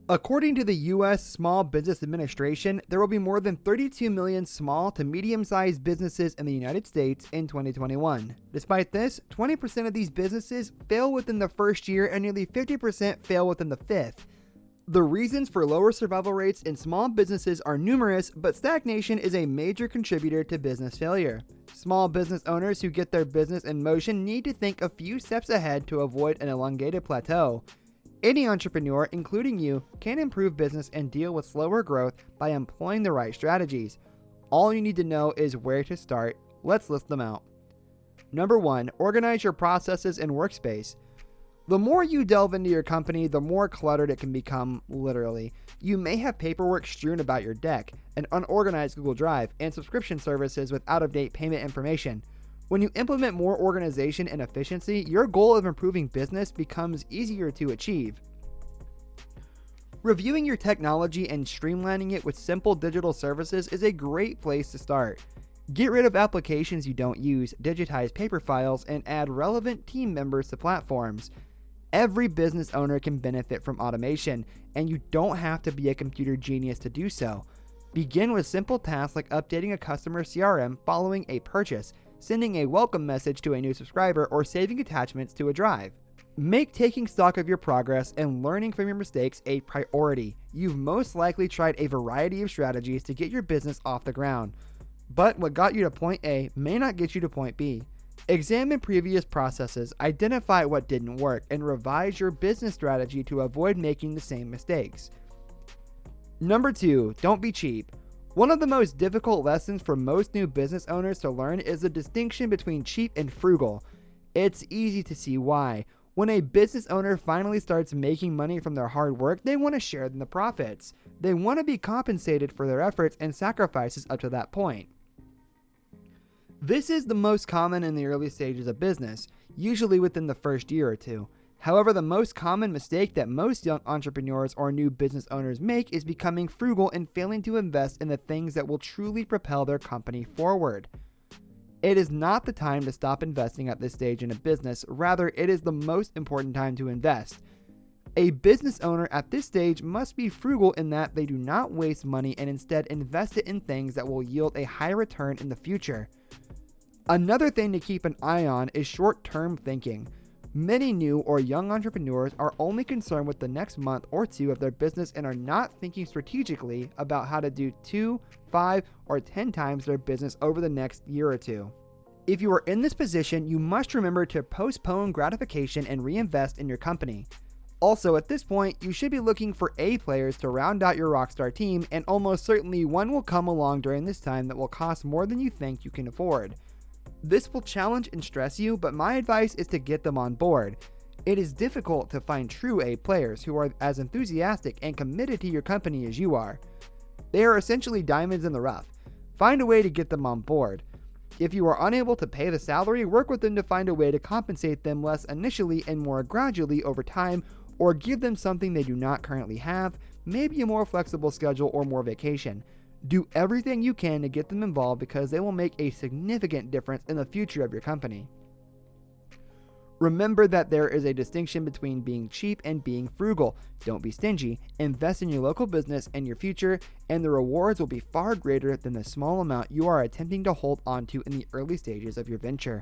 According to the U.S. Small Business Administration, there will be more than 32 million small to medium-sized businesses in the United States in 2021. Despite this, 20% of these businesses fail within the first year and nearly 50% fail within the fifth. The reasons for lower survival rates in small businesses are numerous, but stagnation is a major contributor to business failure. Small business owners who get their business in motion need to think a few steps ahead to avoid an elongated plateau. Any entrepreneur, including you, can improve business and deal with slower growth by employing the right strategies. All you need to know is where to start. Let's list them out. Number 1, organize your processes and workspace. The more you delve into your company, the more cluttered it can become, literally. You may have paperwork strewn about your deck, an unorganized Google Drive, and subscription services with out-of-date payment information. When you implement more organization and efficiency, your goal of improving business becomes easier to achieve. Reviewing your technology and streamlining it with simple digital services is a great place to start. Get rid of applications you don't use, digitize paper files, and add relevant team members to platforms. Every business owner can benefit from automation, and you don't have to be a computer genius to do so. Begin with simple tasks like updating a customer CRM following a purchase, sending a welcome message to a new subscriber, or saving attachments to a drive. Make taking stock of your progress and learning from your mistakes a priority. You've most likely tried a variety of strategies to get your business off the ground, but what got you to point A may not get you to point B. Examine previous processes, identify what didn't work, and revise your business strategy to avoid making the same mistakes. Number 2, don't be cheap. One of the most difficult lessons for most new business owners to learn is the distinction between cheap and frugal. It's easy to see why. When a business owner finally starts making money from their hard work, they want to share in the profits. They want to be compensated for their efforts and sacrifices up to that point. This is the most common in the early stages of business, usually within the first year or two. However, the most common mistake that most young entrepreneurs or new business owners make is becoming frugal and failing to invest in the things that will truly propel their company forward. It is not the time to stop investing at this stage in a business, rather it is the most important time to invest. A business owner at this stage must be frugal in that they do not waste money and instead invest it in things that will yield a high return in the future. Another thing to keep an eye on is short-term thinking. Many new or young entrepreneurs are only concerned with the next month or two of their business and are not thinking strategically about how to do 2, 5, or 10 times their business over the next year or two. If you are in this position, you must remember to postpone gratification and reinvest in your company. Also, at this point, you should be looking for A players to round out your rockstar team, and almost certainly one will come along during this time that will cost more than you think you can afford. This will challenge and stress you, but my advice is to get them on board. It is difficult to find true A players who are as enthusiastic and committed to your company as you are. They are essentially diamonds in the rough. Find a way to get them on board. If you are unable to pay the salary, work with them to find a way to compensate them less initially and more gradually over time, or give them something they do not currently have, maybe a more flexible schedule or more vacation. Do everything you can to get them involved because they will make a significant difference in the future of your company. Remember that there is a distinction between being cheap and being frugal. Don't be stingy. Invest in your local business and your future, and the rewards will be far greater than the small amount you are attempting to hold onto in the early stages of your venture.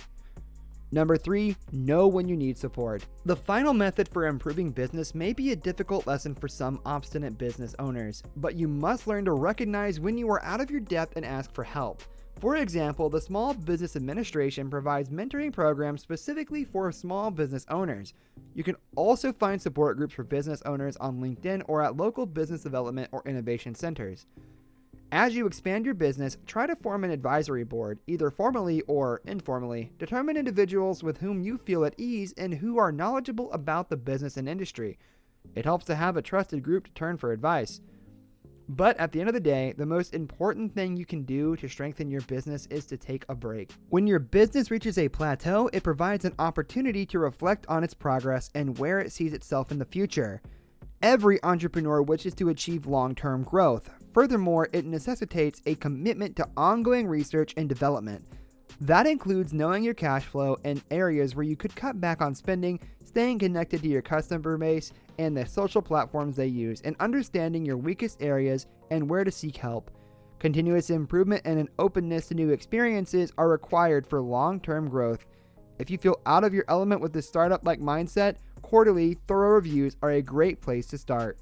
Number 3, know when you need support. The final method for improving business may be a difficult lesson for some obstinate business owners, but you must learn to recognize when you are out of your depth and ask for help. For example, the Small Business Administration provides mentoring programs specifically for small business owners. You can also find support groups for business owners on LinkedIn or at local business development or innovation centers. As you expand your business, try to form an advisory board, either formally or informally. Determine individuals with whom you feel at ease and who are knowledgeable about the business and industry. It helps to have a trusted group to turn for advice. But at the end of the day, the most important thing you can do to strengthen your business is to take a break. When your business reaches a plateau, it provides an opportunity to reflect on its progress and where it sees itself in the future. Every entrepreneur wishes to achieve long-term growth. Furthermore, it necessitates a commitment to ongoing research and development. That includes knowing your cash flow and areas where you could cut back on spending, staying connected to your customer base and the social platforms they use, and understanding your weakest areas and where to seek help. Continuous improvement and an openness to new experiences are required for long-term growth. If you feel out of your element with this startup-like mindset, quarterly, thorough reviews are a great place to start.